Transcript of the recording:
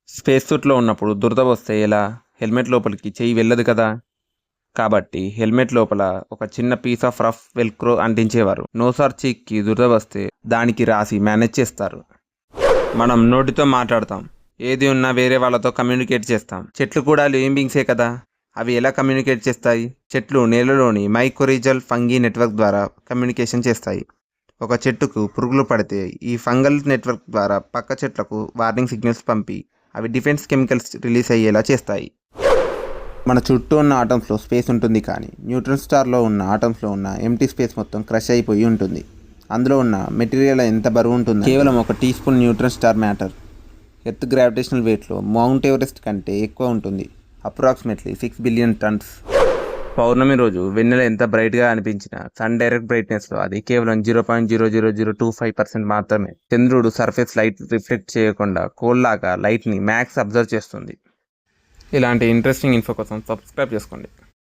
Space సూట్లో ఉన్నప్పుడు దురద వస్తే ఎలా? హెల్మెట్ లోపలికి చెయ్యి వెళ్ళదు కదా! కాబట్టి హెల్మెట్ లోపల ఒక చిన్న పీస్ ఆఫ్ రఫ్ వెల్క్రో అంటించేవారు. నోస్ ఆర్ చీక్‌కి దురద వస్తే దానికి రాసి మేనేజ్ చేస్తారు. మనం నోటితో మాట్లాడతాం. ఏది ఉన్నా వేరే వాళ్ళతో కమ్యూనికేట్ చేస్తాం. చెట్లు కూడా లివింగ్ బీయింగ్సే కదా! అవి ఎలా కమ్యూనికేట్ చేస్తాయి? చెట్లు నేలలోని మైకోరిజల్ ఫంగీ నెట్వర్క్ ద్వారా కమ్యూనికేషన్ చేస్తాయి. ఒక చెట్టుకు పురుగులు పడితే ఈ ఫంగల్ నెట్వర్క్ ద్వారా పక్క చెట్లకు వార్నింగ్ సిగ్నల్స్ పంపి అవి డిఫెన్స్ కెమికల్స్ రిలీజ్ అయ్యేలా చేస్తాయి. మన చుట్టూ ఉన్న ఆటమ్స్లో స్పేస్ ఉంటుంది, కానీ న్యూట్రన్ స్టార్లో ఉన్న ఆటమ్స్లో ఉన్న ఎంప్టీ స్పేస్ మొత్తం క్రష్ అయిపోయి ఉంటుంది. అందులో ఉన్న మెటీరియల్ ఎంత బరువు ఉంటుంది? కేవలం ఒక teaspoon neutron star matter earth gravitational వెయిట్లో మౌంట్ ఎవరెస్ట్ కంటే ఎక్కువ ఉంటుంది. Approximately 6 billion turns. పౌర్ణమి రోజు వెన్నెల ఎంత బ్రైట్గా అనిపించినా సన్ డైరెక్ట్ బ్రైట్నెస్లో అది కేవలం 0.00025% మాత్రమే. చంద్రుడు సర్ఫేస్ లైట్ రిఫ్లెక్ట్ చేయకుండా కోల్లాగా లైట్ని మ్యాక్స్ అబ్జర్వ్ చేస్తుంది. ఇలాంటి ఇంట్రెస్టింగ్ ఇన్ఫో కోసం సబ్స్క్రైబ్ చేసుకోండి.